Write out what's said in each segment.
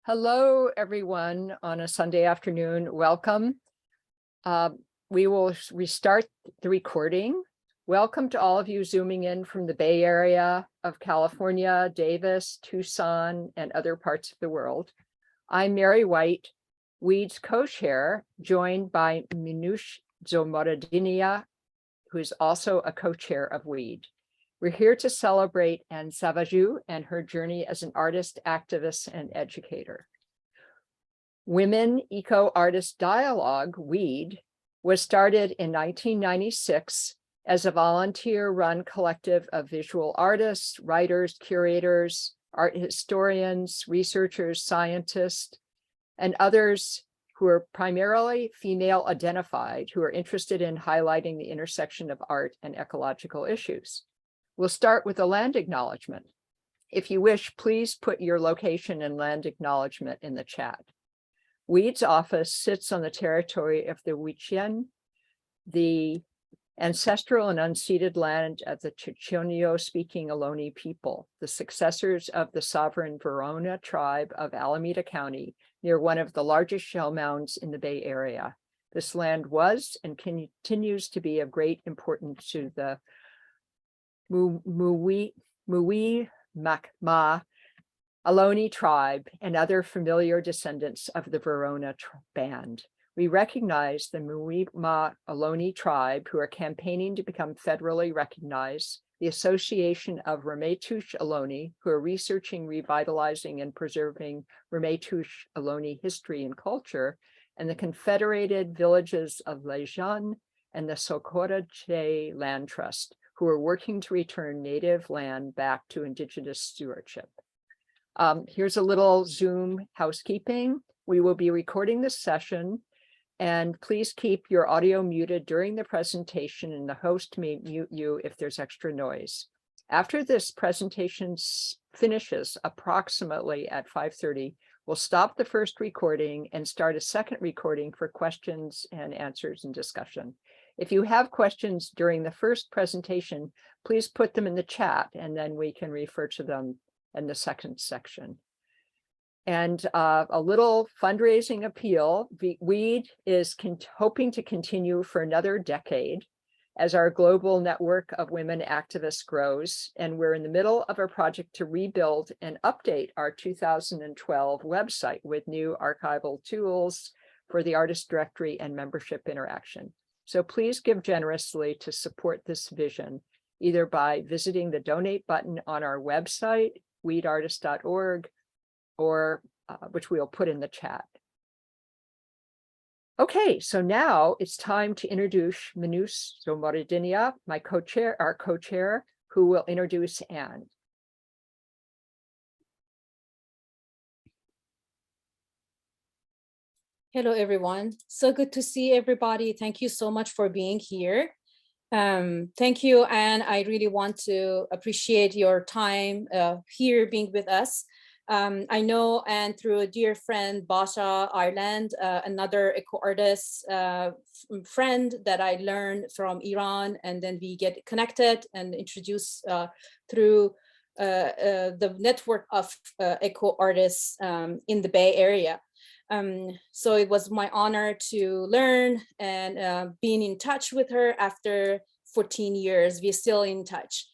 Hello, everyone, on a Sunday afternoon. Welcome. We will restart the recording. Welcome to all of you zooming in from the Bay Area of California, Davis, Tucson, and other parts of the world. I'm Mary White, WEED's co-chair, joined by Minouche Zomorodinija, who is also a co-chair of WEED. We're here to celebrate Anne Savageau and her journey as an artist, activist, and educator. Women Eco-Artist Dialogue, WEED, was started in 1996 as a volunteer-run collective of visual artists, writers, curators, art historians, researchers, scientists, and others who are primarily female identified, who are interested in highlighting the intersection of art and ecological issues. We'll start with a land acknowledgement. If you wish, please put your location and land acknowledgement in the chat. WEED's office sits on the territory of the Huichien, the ancestral and unceded land of the Chichinyo-speaking Ohlone people, the successors of the sovereign Verona tribe of Alameda County, near one of the largest shell mounds in the Bay Area. This land was and continues to be of great importance to the Muwi Makma Ohlone tribe and other familiar descendants of the Verona band. We recognize the Muwima Ohlone tribe who are campaigning to become federally recognized, the Association of Ramaytush Ohlone, who are researching, revitalizing, and preserving Ramaytush Ohlone history and culture, and the Confederated Villages of Lejeune and the Socorro-Che Land Trust, who are working to return native land back to Indigenous stewardship. Here's a little Zoom housekeeping. We will be recording this session, and please keep your audio muted during the presentation, and the host may mute you if there's extra noise. After this presentation finishes approximately at 5:30, we'll stop the first recording and start a second recording for questions and answers and discussion. If you have questions during the first presentation, please put them in the chat, and then we can refer to them in the second section. And a little fundraising appeal. WEED is hoping to continue for another decade as our global network of women activists grows. And we're in the middle of a project to rebuild and update our 2012 website with new archival tools for the artist directory and membership interaction. So please give generously to support this vision, either by visiting the donate button on our website, weedartist.org, or which we'll put in the chat. Okay, so now it's time to introduce Minouche Zomorodinija, our co-chair, who will introduce Anne. Hello, everyone. So good to see everybody. Thank you so much for being here. Thank you, Anne. I really want to appreciate your time here being with us. I know Anne through a dear friend, Basha Ireland, another eco-artist friend that I learned from Iran, and then we get connected and introduced through the network of eco-artists in the Bay Area. So it was my honor to learn and being in touch with her after 14 years. We're still in touch.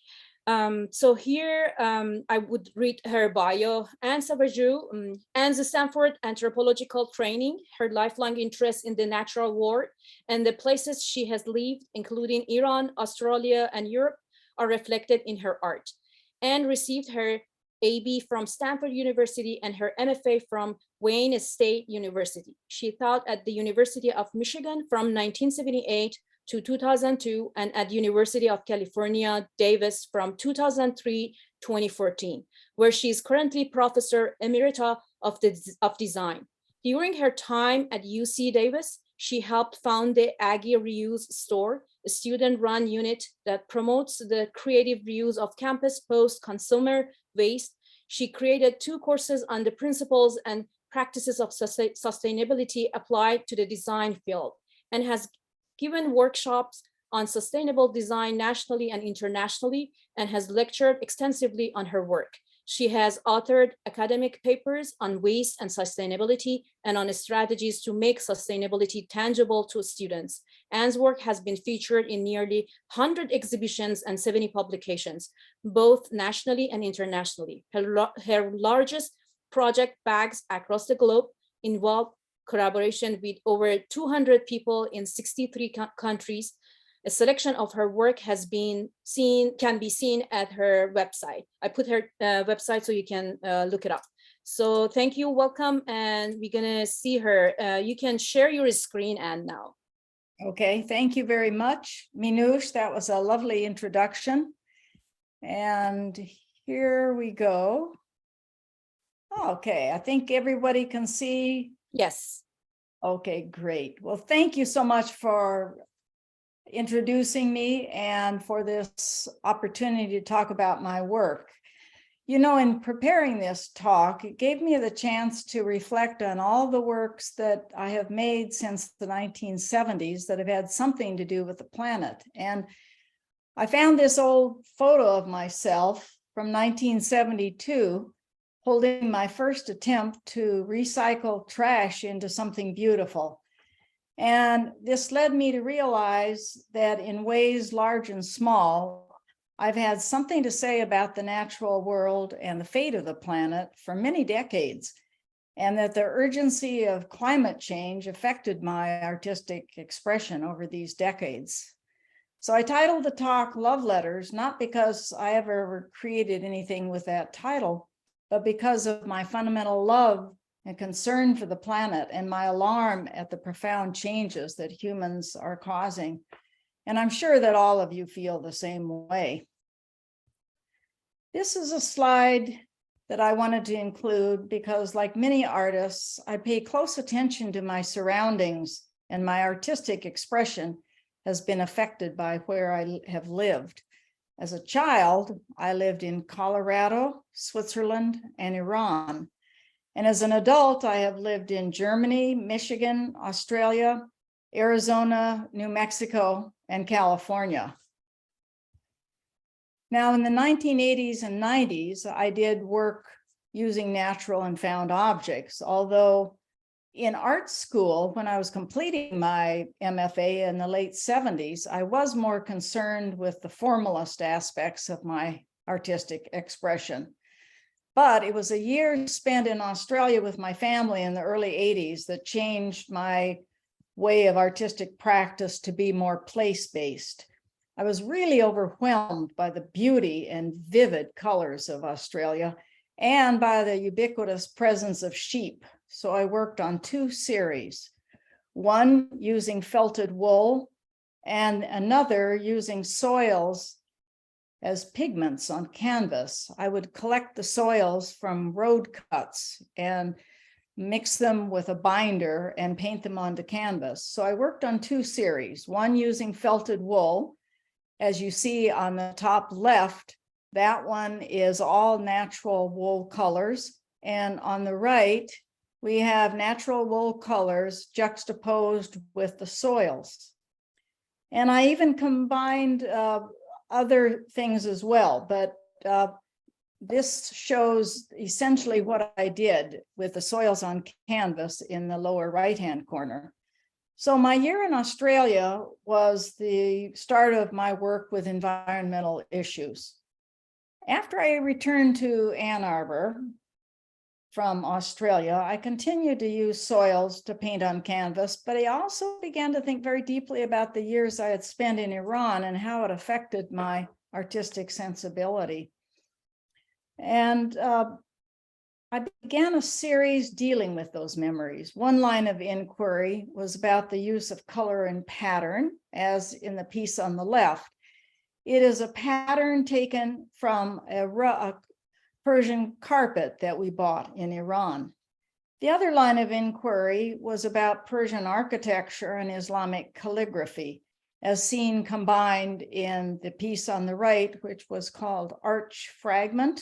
So here I would read her bio. Anne Savageau, Anne's Stanford anthropological training, her lifelong interest in the natural world, and the places she has lived, including Iran, Australia, and Europe, are reflected in her art. Anne received her AB from Stanford University and her MFA from Wayne State University. She taught at the University of Michigan from 1978 to 2002 and at University of California, Davis from 2003 to 2014, where she is currently Professor Emerita of Design. During her time at UC Davis, she helped found the Aggie Reuse Store, a student-run unit that promotes the creative reuse of campus post-consumer waste. She created 2 courses on the principles and practices of sustainability applied to the design field, and has given workshops on sustainable design nationally and internationally, and has lectured extensively on her work. She has authored academic papers on waste and sustainability and on strategies to make sustainability tangible to students. Anne's work has been featured in nearly 100 exhibitions and 70 publications, both nationally and internationally. Her largest project, Bags Across the Globe, involved collaboration with over 200 people in 63 countries. A selection of her work can be seen at her website. I put her website so you can look it up. So thank you, welcome, and we're gonna see her. You can share your screen, Anne, now. Okay, thank you very much, Minouche. That was a lovely introduction. And here we go. Okay, I think everybody can see. Yes. Okay, great. Well, thank you so much for introducing me and for this opportunity to talk about my work. You know, in preparing this talk, it gave me the chance to reflect on all the works that I have made since the 1970s that have had something to do with the planet. And I found this old photo of myself from 1972, holding my first attempt to recycle trash into something beautiful. And this led me to realize that in ways large and small, I've had something to say about the natural world and the fate of the planet for many decades, and that the urgency of climate change affected my artistic expression over these decades. So I titled the talk Love Letters, not because I ever created anything with that title, but because of my fundamental love and concern for the planet and my alarm at the profound changes that humans are causing. And I'm sure that all of you feel the same way. This is a slide that I wanted to include because, like many artists, I pay close attention to my surroundings, and my artistic expression has been affected by where I have lived. As a child, I lived in Colorado, Switzerland, and Iran. And as an adult, I have lived in Germany, Michigan, Australia, Arizona, New Mexico, and California. Now, in the 1980s and 90s, I did work using natural and found objects, although in art school, when I was completing my MFA in the late 70s, I was more concerned with the formalist aspects of my artistic expression. But it was a year spent in Australia with my family in the early 80s that changed my way of artistic practice to be more place-based. I was really overwhelmed by the beauty and vivid colors of Australia and by the ubiquitous presence of sheep. So I worked on two series, one using felted wool and another using soils as pigments on canvas. I would collect the soils from road cuts and mix them with a binder and paint them onto canvas. So I worked on two series, one using felted wool. As you see on the top left, that one is all natural wool colors. And on the right, we have natural wool colors juxtaposed with the soils. And I even combined other things as well, but this shows essentially what I did with the soils on canvas in the lower right-hand corner. So my year in Australia was the start of my work with environmental issues. After I returned to Ann Arbor from Australia, I continued to use soils to paint on canvas, but I also began to think very deeply about the years I had spent in Iran and how it affected my artistic sensibility. And I began a series dealing with those memories. One line of inquiry was about the use of color and pattern, as in the piece on the left. It is a pattern taken from a Persian carpet that we bought in Iran. The other line of inquiry was about Persian architecture and Islamic calligraphy, as seen combined in the piece on the right, which was called Arch Fragment.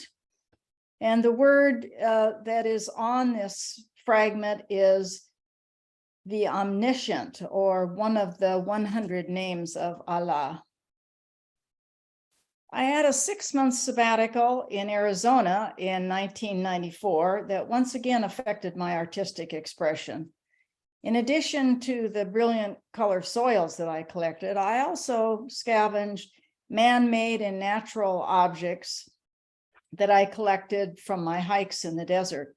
And the word that is on this fragment is the Omniscient, or one of the 100 names of Allah. I had a 6-month sabbatical in Arizona in 1994 that once again affected my artistic expression. In addition to the brilliant color soils that I collected, I also scavenged man-made and natural objects that I collected from my hikes in the desert.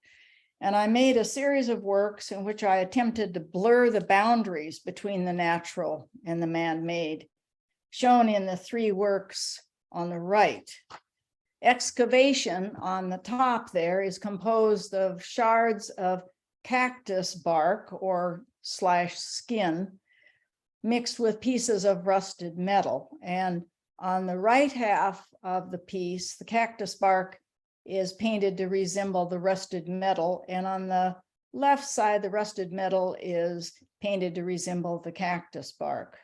And I made a series of works in which I attempted to blur the boundaries between the natural and the man-made, shown in the 3 works on the right. Excavation on the top there is composed of shards of cactus bark or /skin mixed with pieces of rusted metal. And on the right half of the piece, the cactus bark is painted to resemble the rusted metal. And on the left side, the rusted metal is painted to resemble the cactus bark.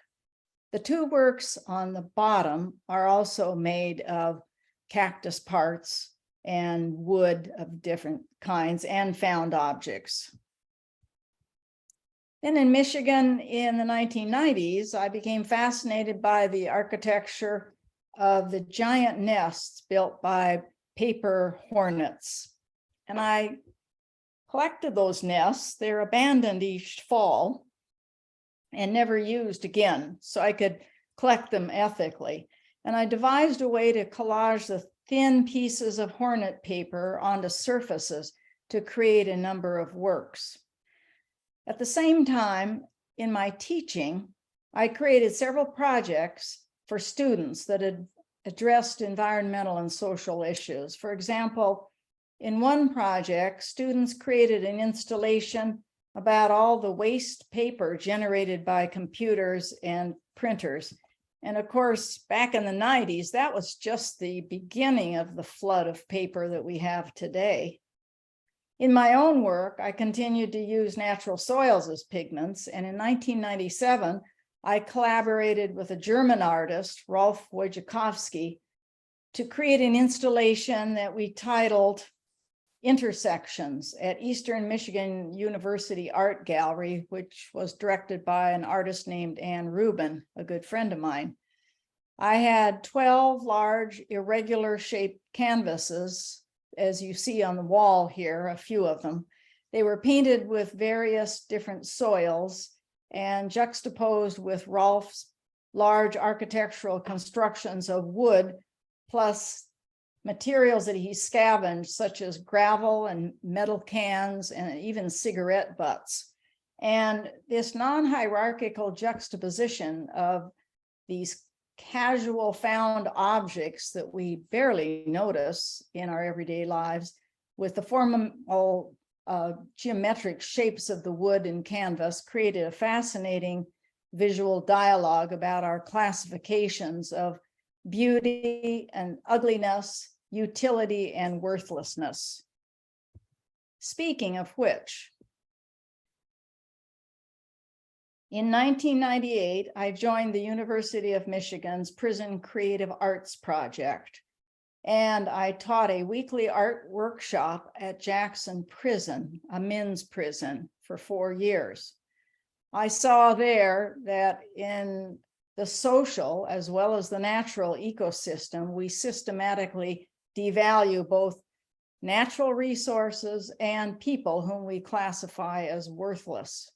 The 2 works on the bottom are also made of cactus parts and wood of different kinds and found objects. Then in Michigan in the 1990s, I became fascinated by the architecture of the giant nests built by paper hornets. And I collected those nests. They're abandoned each fall and never used again, so I could collect them ethically. And I devised a way to collage the thin pieces of hornet paper onto surfaces to create a number of works. At the same time, in my teaching, I created several projects for students that had addressed environmental and social issues. For example, in one project, students created an installation about all the waste paper generated by computers and printers. And of course, back in the 90s, that was just the beginning of the flood of paper that we have today. In my own work, I continued to use natural soils as pigments. And in 1997, I collaborated with a German artist, Rolf Wojciechowski, to create an installation that we titled Intersections at Eastern Michigan University Art Gallery, which was directed by an artist named Ann Rubin, a good friend of mine. I had 12 large irregular shaped canvases, as you see on the wall here, a few of them. They were painted with various different soils and juxtaposed with Rolf's large architectural constructions of wood, plus materials that he scavenged, such as gravel and metal cans and even cigarette butts. And this non-hierarchical juxtaposition of these casual found objects that we barely notice in our everyday lives with the formal geometric shapes of the wood and canvas created a fascinating visual dialogue about our classifications of beauty and ugliness, utility and worthlessness. Speaking of which, in 1998, I joined the University of Michigan's Prison Creative Arts Project, and I taught a weekly art workshop at Jackson Prison, a men's prison, for 4 years. I saw there that in the social as well as the natural ecosystem, we systematically devalue both natural resources and people whom we classify as worthless.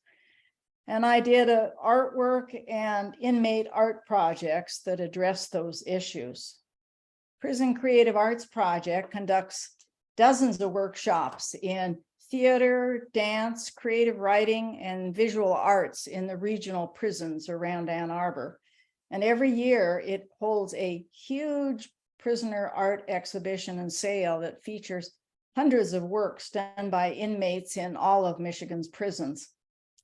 And I did artwork and inmate art projects that address those issues. Prison Creative Arts Project conducts dozens of workshops in theater, dance, creative writing, and visual arts in the regional prisons around Ann Arbor. And every year it holds a huge prisoner art exhibition and sale that features hundreds of works done by inmates in all of Michigan's prisons.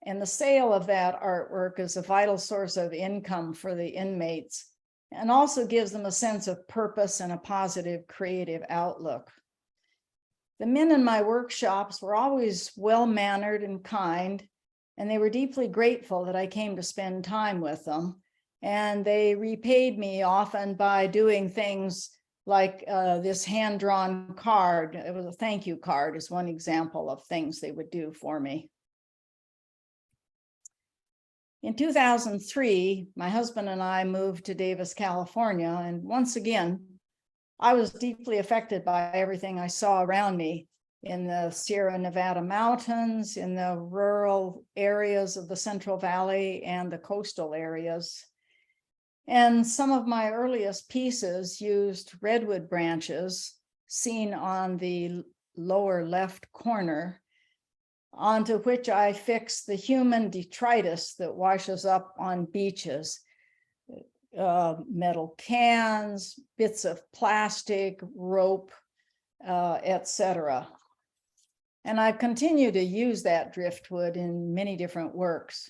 And the sale of that artwork is a vital source of income for the inmates and also gives them a sense of purpose and a positive creative outlook. The men in my workshops were always well-mannered and kind, and they were deeply grateful that I came to spend time with them. And they repaid me often by doing things like this hand-drawn card. It was a thank you card is one example of things they would do for me. In 2003, my husband and I moved to Davis, California, and once again, I was deeply affected by everything I saw around me in the Sierra Nevada mountains, in the rural areas of the Central Valley and the coastal areas. And some of my earliest pieces used redwood branches seen on the lower left corner, onto which I fixed the human detritus that washes up on beaches. Metal cans, bits of plastic, rope, etc. And I've continued to use that driftwood in many different works.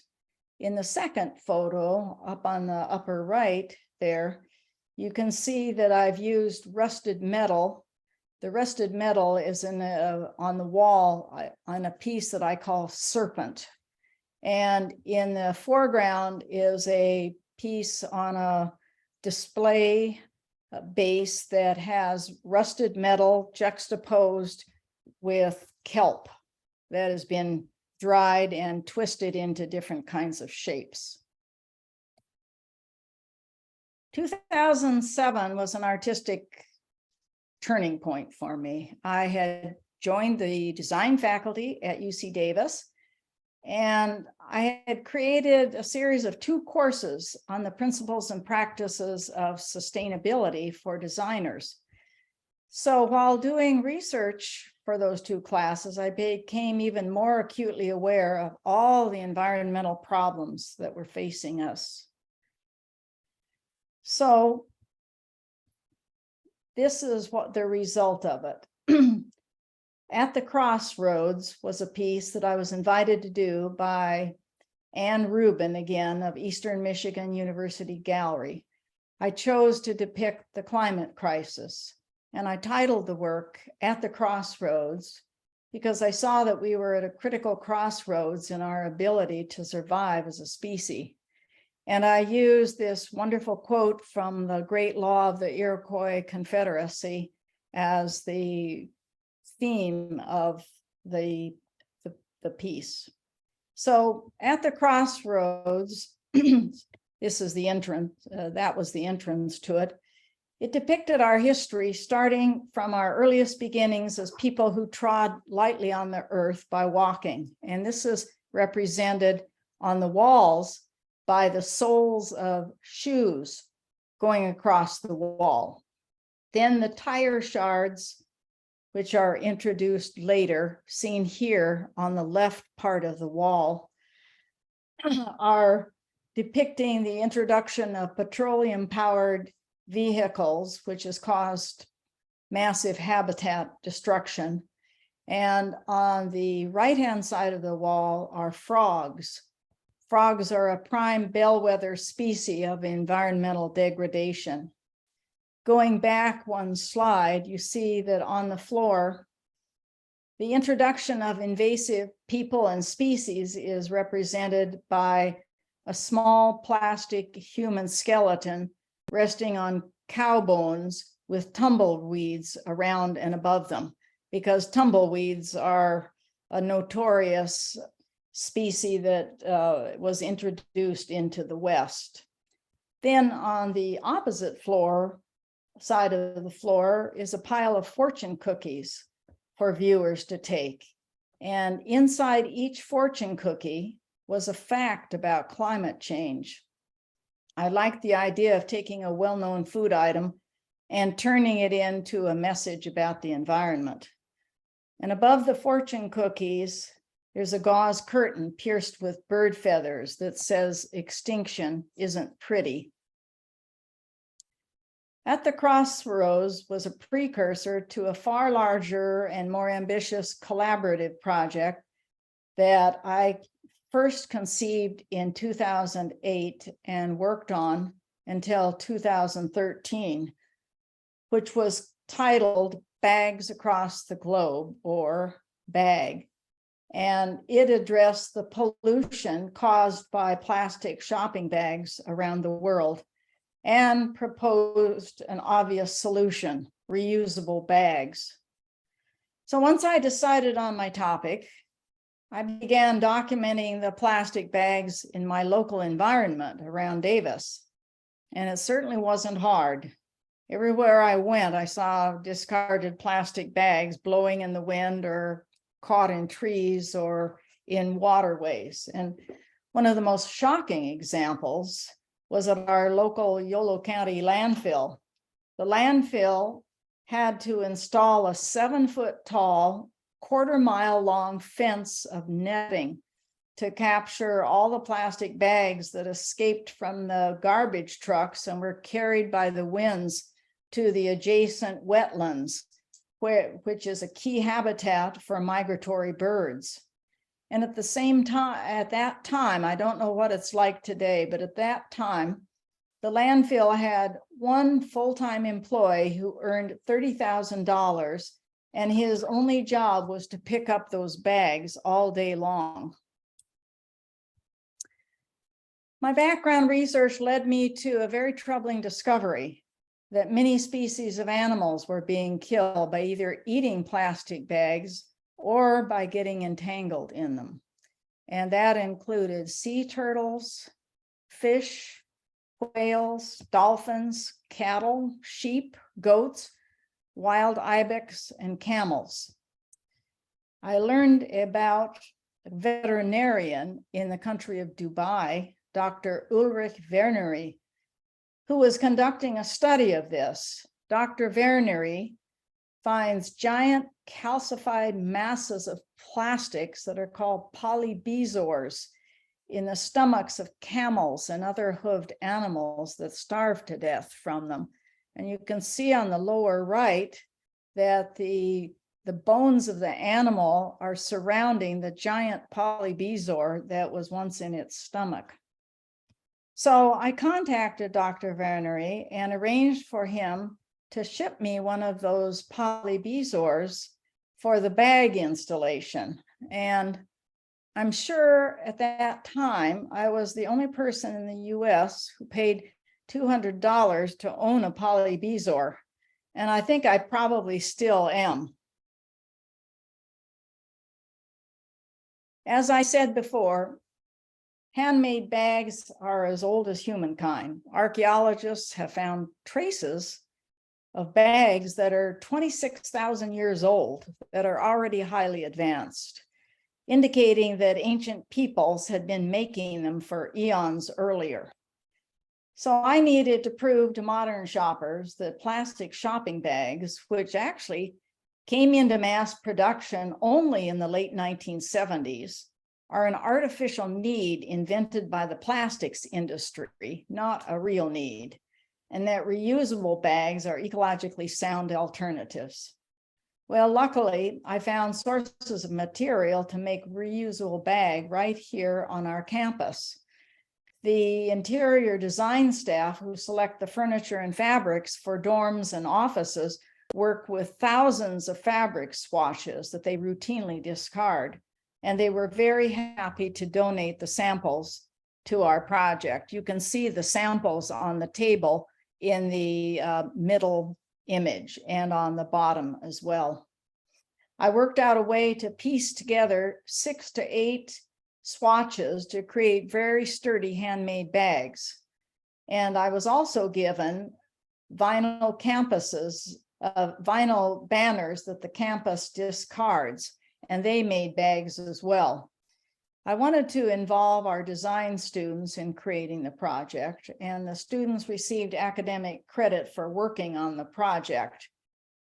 In the second photo, up on the upper right there, you can see that I've used rusted metal. The rusted metal is on the wall on a piece that I call Serpent. And in the foreground is a piece on a display base that has rusted metal juxtaposed with kelp that has been dried and twisted into different kinds of shapes. 2007 was an artistic turning point for me. I had joined the design faculty at UC Davis, and I had created a series of 2 courses on the principles and practices of sustainability for designers. So while doing research for those 2 classes, I became even more acutely aware of all the environmental problems that were facing us. So this is what the result of it. At the Crossroads was a piece that I was invited to do by Ann Rubin, again, of Eastern Michigan University Gallery. I chose to depict the climate crisis, and I titled the work At the Crossroads because I saw that we were at a critical crossroads in our ability to survive as a species. And I used this wonderful quote from the Great Law of the Iroquois Confederacy as the theme of the piece. So at the crossroads, this is the entrance, that was the entrance to it. It depicted our history starting from our earliest beginnings as people who trod lightly on the earth by walking. And this is represented on the walls by the soles of shoes going across the wall. Then the tire shards, which are introduced later, seen here on the left part of the wall, are depicting the introduction of petroleum-powered vehicles, which has caused massive habitat destruction. And on the right-hand side of the wall are frogs. Frogs are a prime bellwether species of environmental degradation. Going back one slide, you see that on the floor, the introduction of invasive people and species is represented by a small plastic human skeleton resting on cow bones with tumbleweeds around and above them, because tumbleweeds are a notorious species that was introduced into the West. Then on the opposite side of the floor is a pile of fortune cookies for viewers to take. And inside each fortune cookie was a fact about climate change. I like the idea of taking a well-known food item and turning it into a message about the environment. And above the fortune cookies, there's a gauze curtain pierced with bird feathers that says extinction isn't pretty. At the Crossroads was a precursor to a far larger and more ambitious collaborative project that I first conceived in 2008 and worked on until 2013, which was titled Bags Across the Globe, or BAG. And it addressed the pollution caused by plastic shopping bags around the world and proposed an obvious solution: reusable bags. So once I decided on my topic, I began documenting the plastic bags in my local environment around Davis. And it certainly wasn't hard. Everywhere I went, I saw discarded plastic bags blowing in the wind or caught in trees or in waterways. And one of the most shocking examples was at our local Yolo County landfill. The landfill had to install a 7-foot tall, quarter-mile long fence of netting to capture all the plastic bags that escaped from the garbage trucks and were carried by the winds to the adjacent wetlands, which is a key habitat for migratory birds. And at the same time, at that time, I don't know what it's like today, but at that time, the landfill had one full-time employee who earned $30,000, and his only job was to pick up those bags all day long. My background research led me to a very troubling discovery that many species of animals were being killed by either eating plastic bags or by getting entangled in them. And that included sea turtles, fish, whales, dolphins, cattle, sheep, goats, wild ibex, and camels. I learned about a veterinarian in the country of Dubai, Dr. Ulrich Werneri, who was conducting a study of this. Dr. Werneri finds giant calcified masses of plastics that are called polybezoars in the stomachs of camels and other hoofed animals that starve to death from them. And you can see on the lower right that the bones of the animal are surrounding the giant polybezoar that was once in its stomach. So I contacted Dr. Werneri and arranged for him to ship me one of those polybezoars for the bag installation. And I'm sure at that time, I was the only person in the US who paid $200 to own a polybezoar. And I think I probably still am. As I said before, handmade bags are as old as humankind. Archaeologists have found traces of bags that are 26,000 years old that are already highly advanced, indicating that ancient peoples had been making them for eons earlier. So I needed to prove to modern shoppers that plastic shopping bags, which actually came into mass production only in the late 1970s, are an artificial need invented by the plastics industry, not a real need, and that reusable bags are ecologically sound alternatives. Well, luckily, I found sources of material to make reusable bag right here on our campus. The interior design staff who select the furniture and fabrics for dorms and offices work with thousands of fabric swatches that they routinely discard. And they were very happy to donate the samples to our project. You can see the samples on the table in the middle image and on the bottom as well. I worked out a way to piece together 6 to 8 swatches to create very sturdy handmade bags. And I was also given vinyl vinyl banners that the campus discards, and they made bags as well. I wanted to involve our design students in creating the project, and the students received academic credit for working on the project.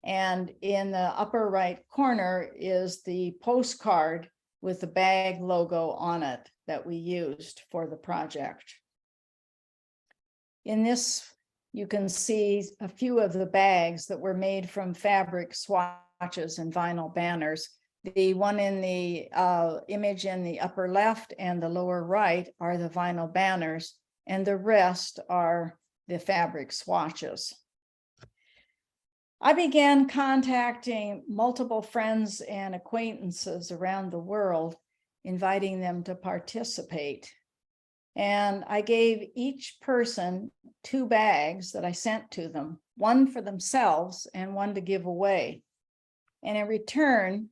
And in the upper right corner is the postcard with the bag logo on it that we used for the project. In this, you can see a few of the bags that were made from fabric swatches and vinyl banners. The one in the image in the upper left and the lower right are the vinyl banners, and the rest are the fabric swatches. I began contacting multiple friends and acquaintances around the world, inviting them to participate. And I gave each person 2 bags that I sent to them, one for themselves and one to give away. And in return,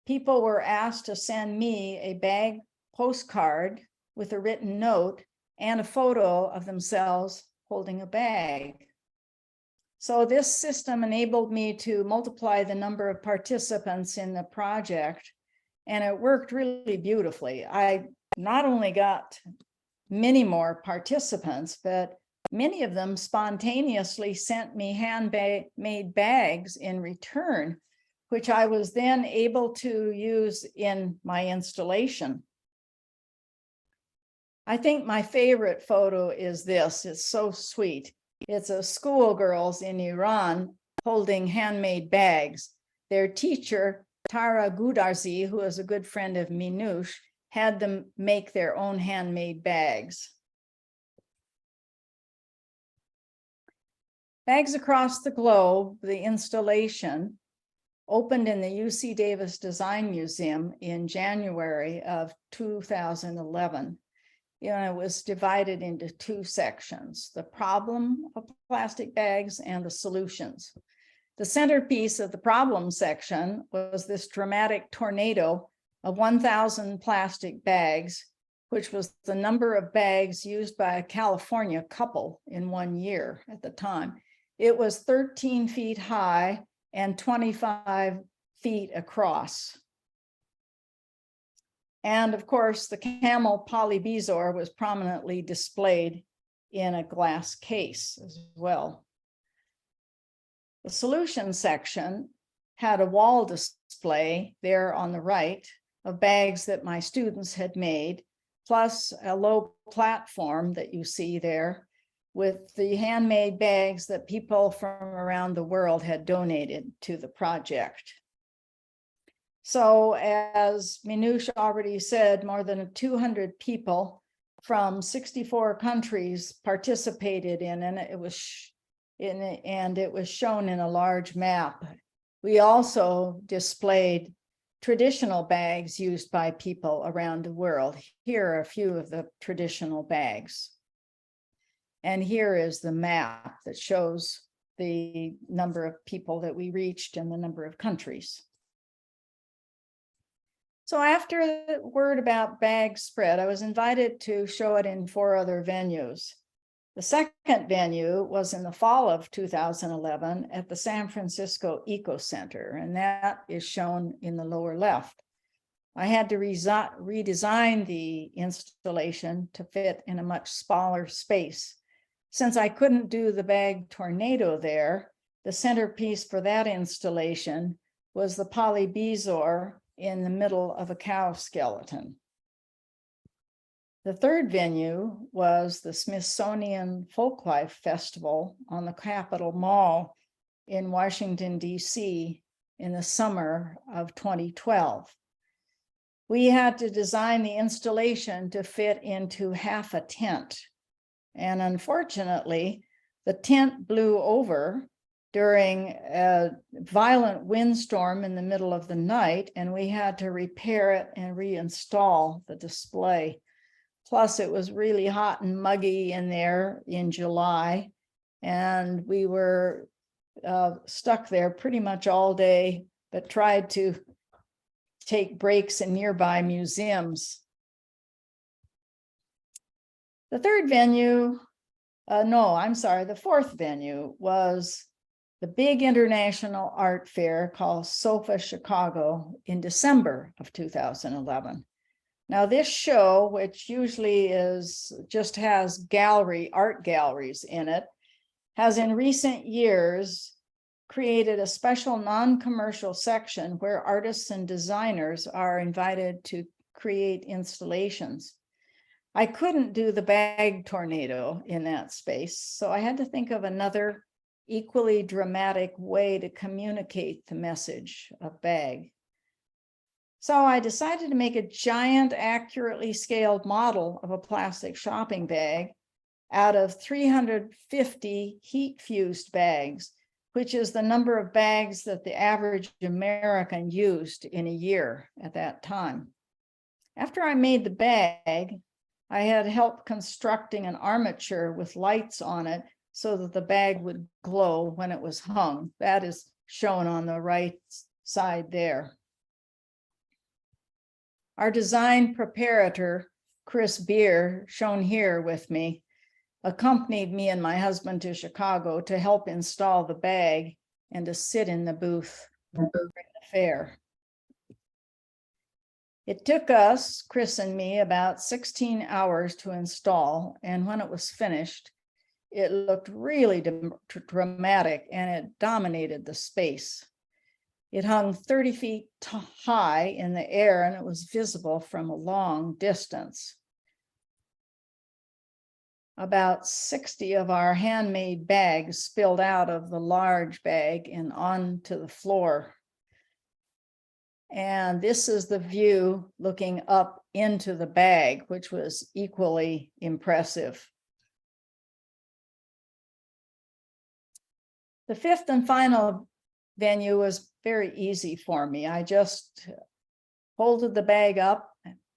people were asked to send me a bag postcard with a written note and a photo of themselves holding a bag. So this system enabled me to multiply the number of participants in the project, and it worked really beautifully. I not only got many more participants, but many of them spontaneously sent me handmade bags in return, which I was then able to use in my installation. I think my favorite photo is this. It's so sweet. It's of schoolgirls in Iran holding handmade bags. Their teacher, Tara Gudarzi, who is a good friend of Minouche, had them make their own handmade bags. Bags Across the Globe, the installation, opened in the UC Davis Design Museum in January of 2011. It was divided into two sections, the problem of plastic bags and the solutions. The centerpiece of the problem section was this dramatic tornado of 1,000 plastic bags, which was the number of bags used by a California couple in 1 year at the time. It was 13 feet high and 25 feet across. And of course, the camel Polybezoar was prominently displayed in a glass case as well. The solution section had a wall display there on the right of bags that my students had made, plus a low platform that you see there with the handmade bags that people from around the world had donated to the project. So as Minouche already said, more than 200 people from 64 countries participated in it. And it was shown in a large map. We also displayed traditional bags used by people around the world. Here are a few of the traditional bags. And here is the map that shows the number of people that we reached and the number of countries. So after the word about bags spread, I was invited to show it in 4 other venues. The second venue was in the fall of 2011 at the San Francisco Eco Center, and that is shown in the lower left. I had to redesign the installation to fit in a much smaller space. Since I couldn't do the bag tornado there, the centerpiece for that installation was the Polybezoar in the middle of a cow skeleton. The third venue was the Smithsonian Folklife Festival on the Capitol Mall in Washington, D.C. in the summer of 2012. We had to design the installation to fit into half a tent. And unfortunately, the tent blew over during a violent windstorm in the middle of the night, and we had to repair it and reinstall the display. Plus, it was really hot and muggy in there in July, and we were stuck there pretty much all day, but tried to take breaks in nearby museums. The third venue, the fourth venue was the big international art fair called SOFA Chicago in December of 2011. Now this show, which usually just has art galleries in it, has in recent years created a special non-commercial section where artists and designers are invited to create installations. I couldn't do the bag tornado in that space, so I had to think of another equally dramatic way to communicate the message of bag. So I decided to make a giant, accurately scaled model of a plastic shopping bag out of 350 heat-fused bags, which is the number of bags that the average American used in a year at that time. After I made the bag, I had help constructing an armature with lights on it so that the bag would glow when it was hung. That is shown on the right side there. Our design preparator, Chris Beer, shown here with me, accompanied me and my husband to Chicago to help install the bag and to sit in the booth during the fair. It took us, Chris and me, about 16 hours to install, and when it was finished, it looked really dramatic and it dominated the space. It hung 30 feet high in the air and it was visible from a long distance. About 60 of our handmade bags spilled out of the large bag and onto the floor. And this is the view looking up into the bag, which was equally impressive. The fifth and final venue was very easy for me. I just folded the bag up,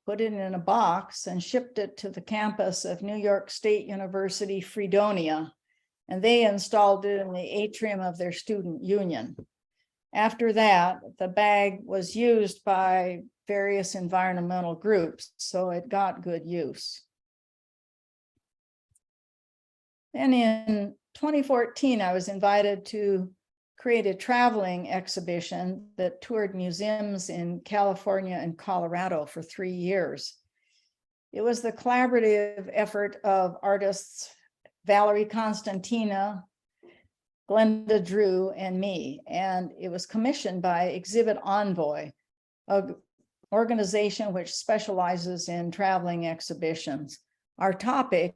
put it in a box, and shipped it to the campus of New York State University, Fredonia, and they installed it in the atrium of their student union. After that, the bag was used by various environmental groups, so it got good use. Then in 2014, I was invited to create a traveling exhibition that toured museums in California and Colorado for 3 years. It was the collaborative effort of artists Valerie Constantina, Glenda Drew, and me, and it was commissioned by Exhibit Envoy, an organization which specializes in traveling exhibitions. Our topic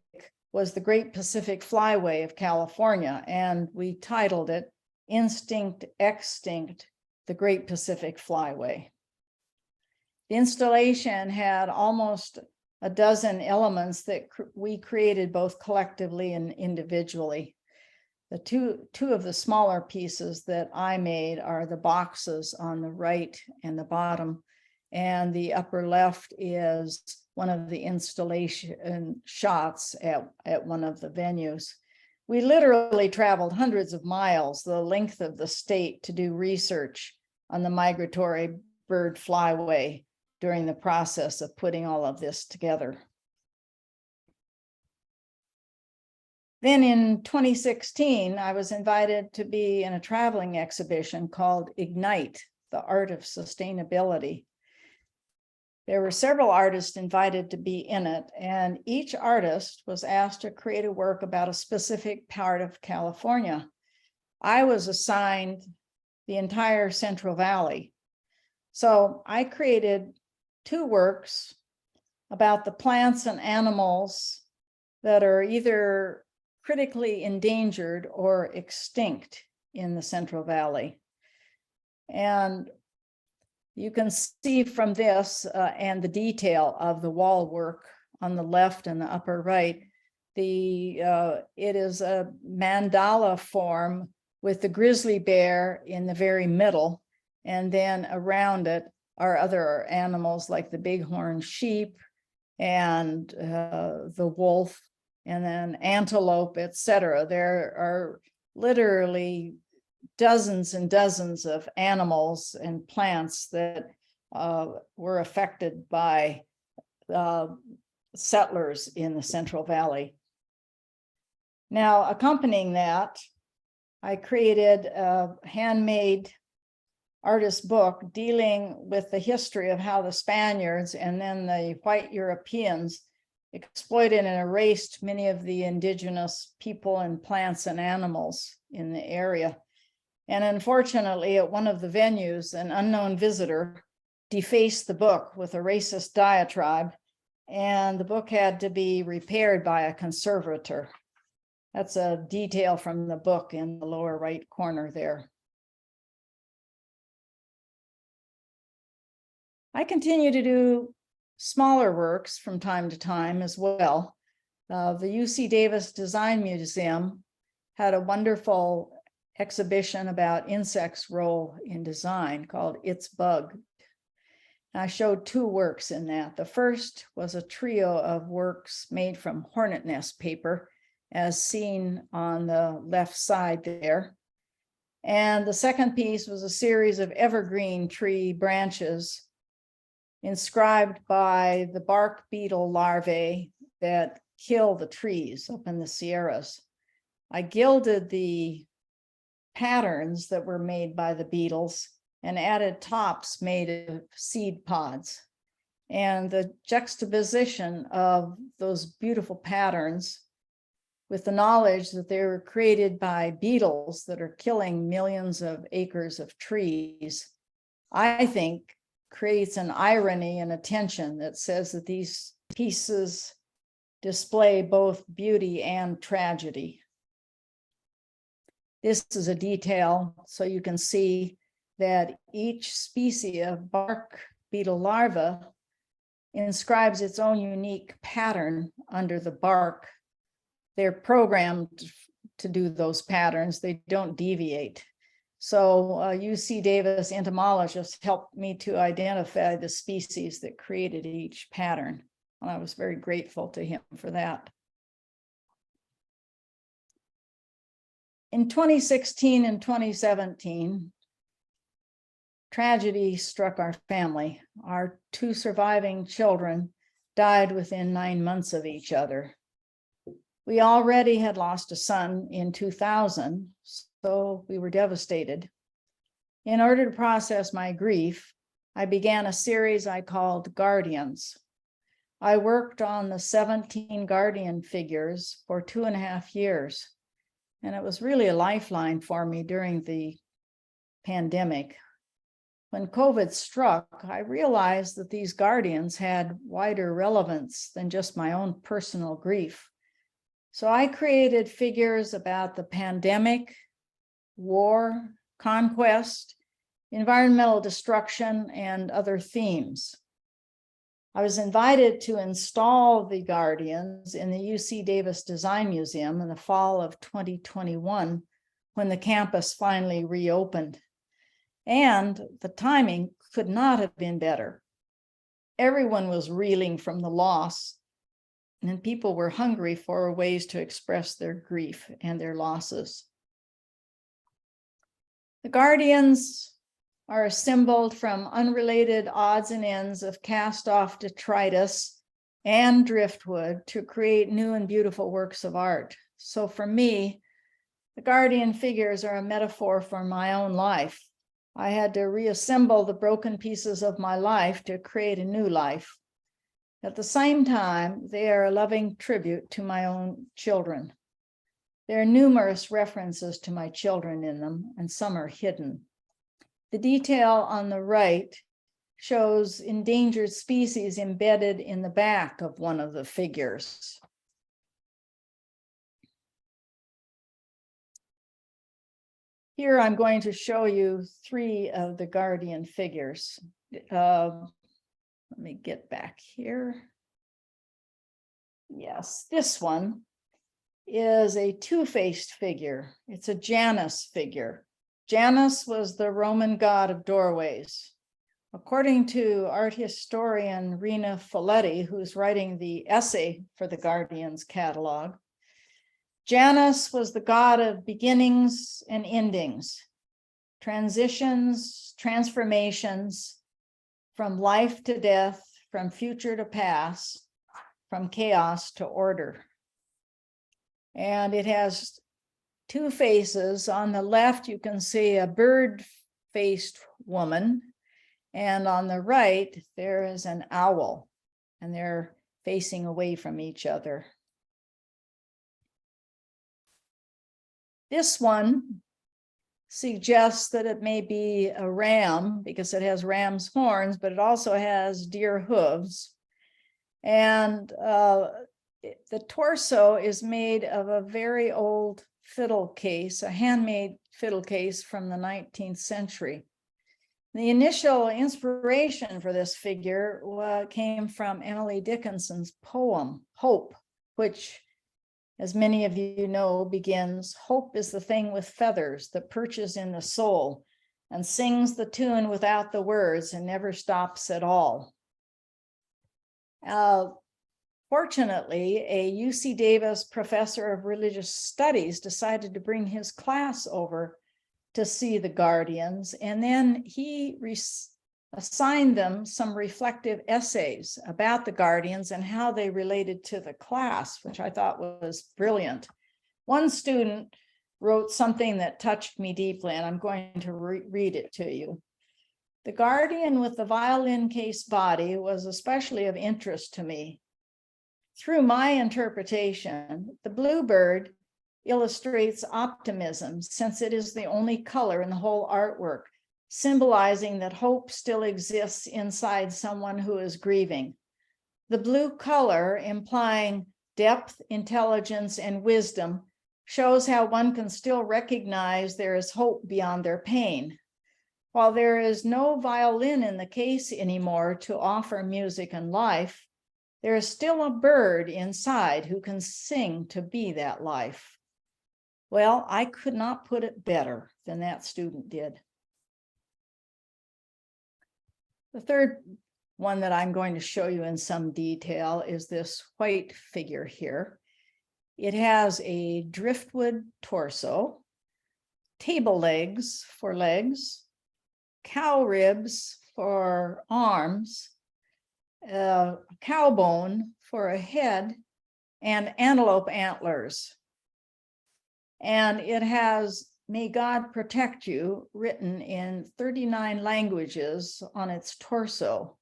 was the Great Pacific Flyway of California, and we titled it Instinct Extinct, the Great Pacific Flyway. The installation had almost a dozen elements that we created both collectively and individually. The two of the smaller pieces that I made are the boxes on the right and the bottom, and the upper left is one of the installation shots at one of the venues. We literally traveled hundreds of miles, the length of the state, to do research on the migratory bird flyway during the process of putting all of this together. Then in 2016, I was invited to be in a traveling exhibition called Ignite, the Art of Sustainability. There were several artists invited to be in it, and each artist was asked to create a work about a specific part of California. I was assigned the entire Central Valley. So I created 2 works about the plants and animals that are either critically endangered or extinct in the Central Valley. And you can see from this and the detail of the wall work on the left and the upper right, it is a mandala form with the grizzly bear in the very middle, and then around it are other animals like the bighorn sheep and the wolf, and then antelope, etc. There are literally dozens and dozens of animals and plants that were affected by settlers in the Central Valley. Now, accompanying that, I created a handmade artist book dealing with the history of how the Spaniards and then the white Europeans exploited and erased many of the indigenous people and plants and animals in the area. And unfortunately, at one of the venues, an unknown visitor defaced the book with a racist diatribe, and the book had to be repaired by a conservator. That's a detail from the book in the lower right corner there. I continue to do smaller works from time to time as well. The UC Davis Design Museum had a wonderful exhibition about insects' role in design called It's Bug. I showed 2 works in that. The first was a trio of works made from hornet nest paper, as seen on the left side there. And the second piece was a series of evergreen tree branches inscribed by the bark beetle larvae that kill the trees up in the Sierras. I gilded the patterns that were made by the beetles and added tops made of seed pods. And the juxtaposition of those beautiful patterns with the knowledge that they were created by beetles that are killing millions of acres of trees, I think creates an irony and a tension that says that these pieces display both beauty and tragedy. This is a detail so you can see that each species of bark beetle larva inscribes its own unique pattern under the bark. They're programmed to do those patterns. They don't deviate. So UC Davis entomologist helped me to identify the species that created each pattern. And I was very grateful to him for that. In 2016 and 2017, tragedy struck our family. Our two surviving children died within 9 months of each other. We already had lost a son in 2000, so we were devastated. In order to process my grief, I began a series I called Guardians. I worked on the 17 guardian figures for 2.5 years, and it was really a lifeline for me during the pandemic. When COVID struck, I realized that these guardians had wider relevance than just my own personal grief. So I created figures about the pandemic, war, conquest, environmental destruction, and other themes. I was invited to install the guardians in the UC Davis Design Museum in the fall of 2021, when the campus finally reopened. And the timing could not have been better. Everyone was reeling from the loss, and people were hungry for ways to express their grief and their losses. The guardians are assembled from unrelated odds and ends of cast-off detritus and driftwood to create new and beautiful works of art. So for me, the guardian figures are a metaphor for my own life. I had to reassemble the broken pieces of my life to create a new life. At the same time, they are a loving tribute to my own children. There are numerous references to my children in them, and some are hidden. The detail on the right shows endangered species embedded in the back of one of the figures. Here I'm going to show you 3 of the guardian figures. Let me get back here. Yes, this one is a two-faced figure. It's a Janus figure. Janus was the Roman god of doorways. According to art historian Rina Folletti, who's writing the essay for the Guardians catalog, Janus was the god of beginnings and endings, transitions, transformations, from life to death, from future to past, from chaos to order. And it has 2 faces. On the left, you can see a bird-faced woman, and on the right, there is an owl, and they're facing away from each other. This one suggests that it may be a ram because it has ram's horns, but it also has deer hooves. And the torso is made of a very old fiddle case, a handmade fiddle case from the 19th century. The initial inspiration for this figure came from Emily Dickinson's poem, Hope, which, as many of you know, begins, "Hope is the thing with feathers that perches in the soul and sings the tune without the words and never stops at all." Fortunately, a UC Davis professor of religious studies decided to bring his class over to see the Guardians, and then he assigned them some reflective essays about the guardians and how they related to the class, which I thought was brilliant. One student wrote something that touched me deeply, and I'm going to read it to you. The guardian with the violin case body was especially of interest to me. Through my interpretation, the bluebird illustrates optimism, since it is the only color in the whole artwork, symbolizing that hope still exists inside someone who is grieving. The blue color, implying depth, intelligence, and wisdom, shows how one can still recognize there is hope beyond their pain. While there is no violin in the case anymore to offer music and life, there is still a bird inside who can sing to be that life. Well, I could not put it better than that student did. The third one that I'm going to show you in some detail is this white figure here. It has a driftwood torso, table legs for legs, cow ribs for arms, cow bone for a head, and antelope antlers. And it has "May God Protect You" written in 39 languages on its torso,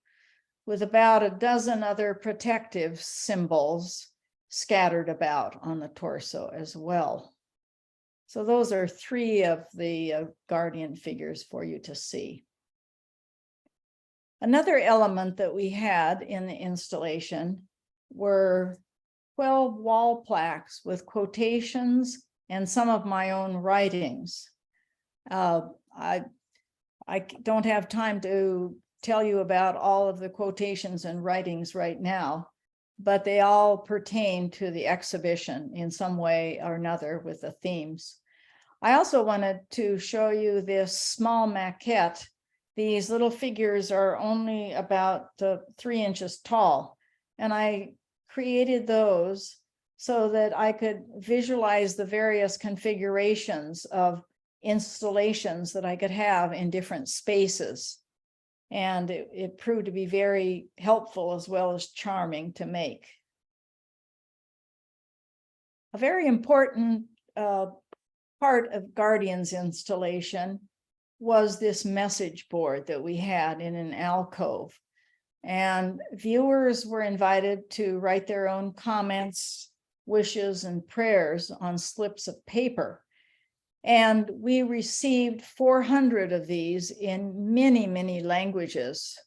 with about a dozen other protective symbols scattered about on the torso as well. So those are three of the guardian figures for you to see. Another element that we had in the installation were 12 wall plaques with quotations and some of my own writings. I don't have time to tell you about all of the quotations and writings right now, but they all pertain to the exhibition in some way or another with the themes. I also wanted to show you this small maquette. These little figures are only about 3 inches tall, and I created those so that I could visualize the various configurations of installations that I could have in different spaces. And it proved to be very helpful as well as charming to make. A very important part of Guardian's installation was this message board that we had in an alcove. And viewers were invited to write their own comments, wishes, and prayers on slips of paper. And we received 400 of these in many, many languages.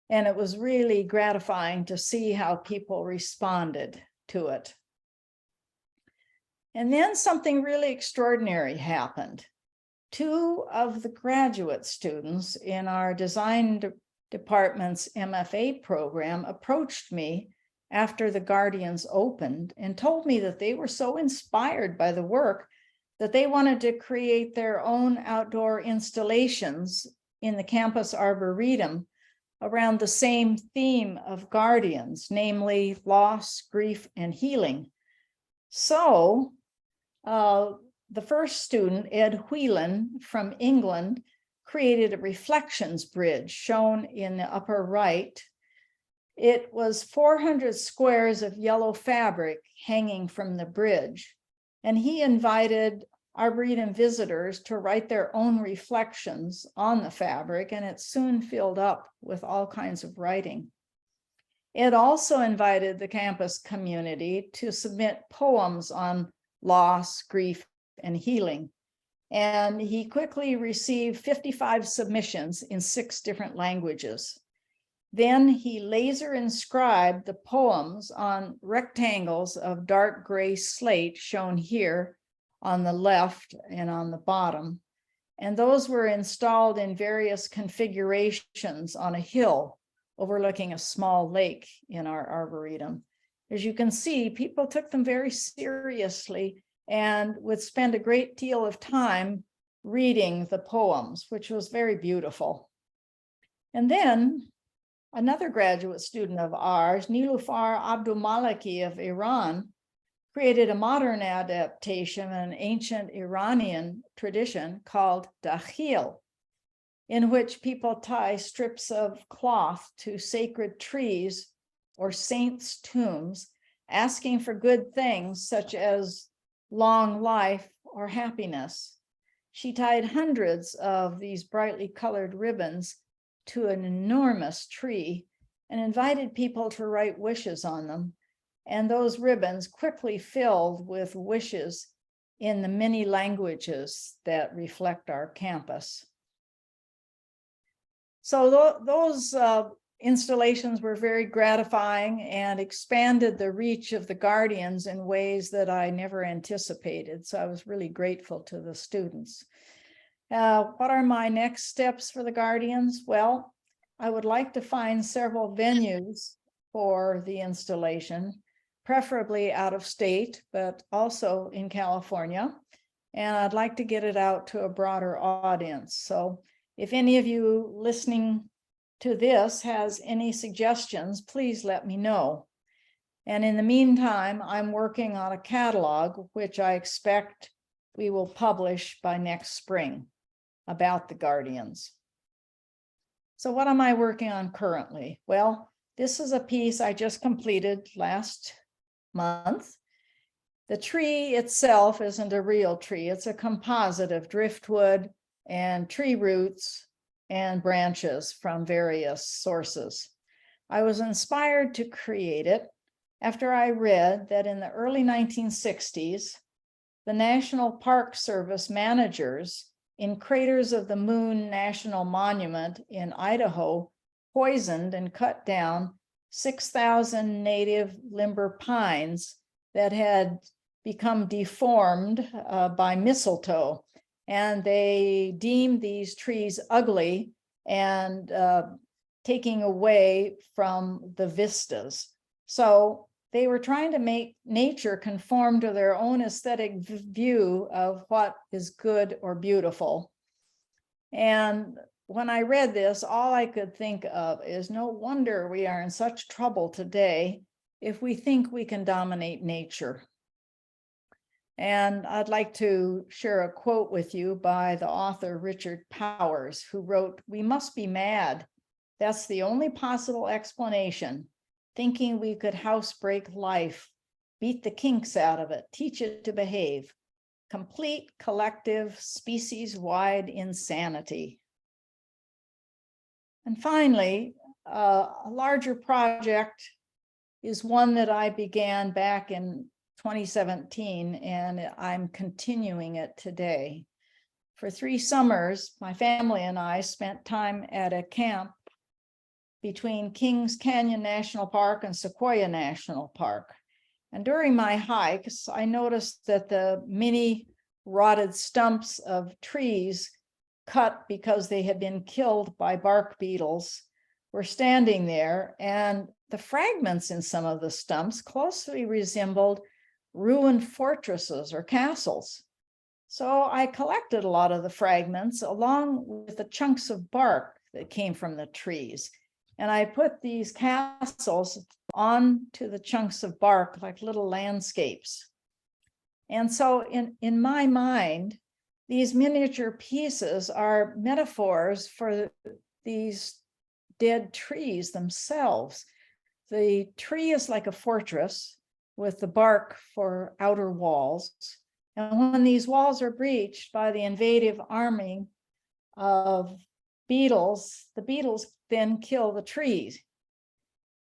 And it was really gratifying to see how people responded to it. And then something really extraordinary happened. 2 of the graduate students in our design department's MFA program approached me after the Guardians opened and told me that they were so inspired by the work that they wanted to create their own outdoor installations in the campus arboretum around the same theme of Guardians, namely loss, grief, and healing. So the first student, Ed Whelan from England, created a reflections bridge shown in the upper right. It was 400 squares of yellow fabric hanging from the bridge, and he invited Arboretum visitors to write their own reflections on the fabric, and it soon filled up with all kinds of writing. It also invited the campus community to submit poems on loss, grief, and healing. And he quickly received 55 submissions in 6 different languages. Then he laser inscribed the poems on rectangles of dark gray slate shown here on the left and on the bottom. And those were installed in various configurations on a hill overlooking a small lake in our arboretum. As you can see, people took them very seriously and would spend a great deal of time reading the poems, which was very beautiful. And then another graduate student of ours, Nilufar Abdulmaliki of Iran, created a modern adaptation of an ancient Iranian tradition called dakhil. in which people tie strips of cloth to sacred trees or saints' tombs, asking for good things such as long life or happiness. She tied hundreds of these brightly colored ribbons to an enormous tree and invited people to write wishes on them. And those ribbons quickly filled with wishes in the many languages that reflect our campus. So those installations were very gratifying and expanded the reach of the Guardians in ways that I never anticipated. So I was really grateful to the students. What are my next steps for the Guardians? Well, I would like to find several venues for the installation, preferably out of state, but also in California. And I'd like to get it out to a broader audience. So if any of you listening to this has any suggestions, please let me know. And in the meantime, I'm working on a catalog, which I expect we will publish by next spring about the Guardians. So what am I working on currently? Well, this is a piece I just completed last month. The tree itself isn't a real tree. It's a composite of driftwood and tree roots and branches from various sources. I was inspired to create it after I read that in the early 1960s, the National Park Service managers in Craters of the Moon National Monument in Idaho poisoned and cut down 6,000 native limber pines that had become deformed by mistletoe. And they deemed these trees ugly and taking away from the vistas. So they were trying to make nature conform to their own aesthetic view of what is good or beautiful. And when I read this, all I could think of is no wonder we are in such trouble today if we think we can dominate nature. And I'd like to share a quote with you by the author Richard Powers, who wrote, "We must be mad. That's the only possible explanation. Thinking we could housebreak life, beat the kinks out of it, teach it to behave. Complete, collective, species-wide insanity." And finally, a larger project is one that I began back in 2017, and I'm continuing it today. For 3 summers, my family and I spent time at a camp between Kings Canyon National Park and Sequoia National Park. And during my hikes, I noticed that the many rotted stumps of trees cut because they had been killed by bark beetles were standing there, and the fragments in some of the stumps closely resembled ruined fortresses or castles. So I collected a lot of the fragments along with the chunks of bark that came from the trees. And I put these castles onto the chunks of bark like little landscapes. And so in my mind, these miniature pieces are metaphors for these dead trees themselves. The tree is like a fortress with the bark for outer walls. And when these walls are breached by the invasive army of beetles, the beetles then kill the trees.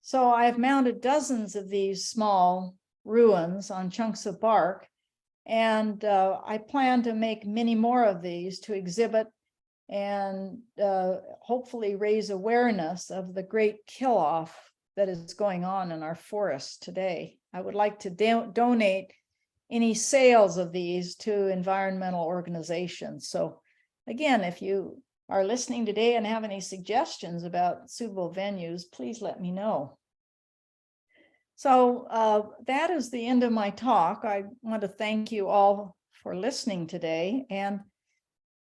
So I've mounted dozens of these small ruins on chunks of bark, and I plan to make many more of these to exhibit and hopefully raise awareness of the great kill-off that is going on in our forests today. I would like to donate any sales of these to environmental organizations. So again, if you are listening today and have any suggestions about suitable venues, please let me know. So that is the end of my talk. I want to thank you all for listening today, and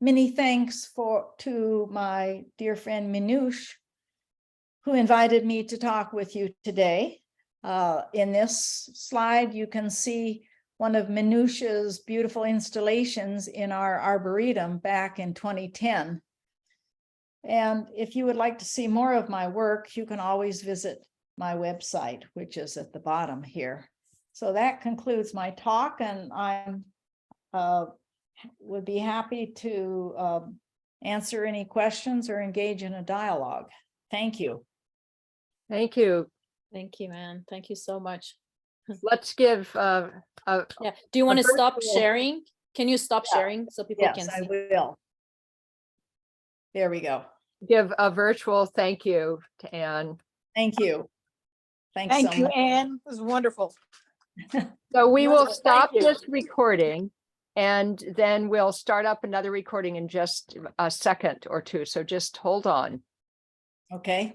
many thanks to my dear friend Minouche, who invited me to talk with you today. In this slide, you can see one of Minouche's beautiful installations in our arboretum back in 2010. And if you would like to see more of my work, you can always visit my website, which is at the bottom here. So that concludes my talk, and I'm would be happy to answer any questions or engage in a dialogue. Thank you. Thank you. Thank you, Anne. Thank you so much. Let's give Yeah. Do you want to stop virtual- sharing? Can you stop Yeah. sharing so people Yes, can I see? will. There we go. give a virtual thank you to Anne. Thank you. Thanks Thank so you, much. Anne. It was wonderful. So we will Wonderful, stop thank you. this recording and then we'll start up another recording in just a second or two. So just hold on. Okay.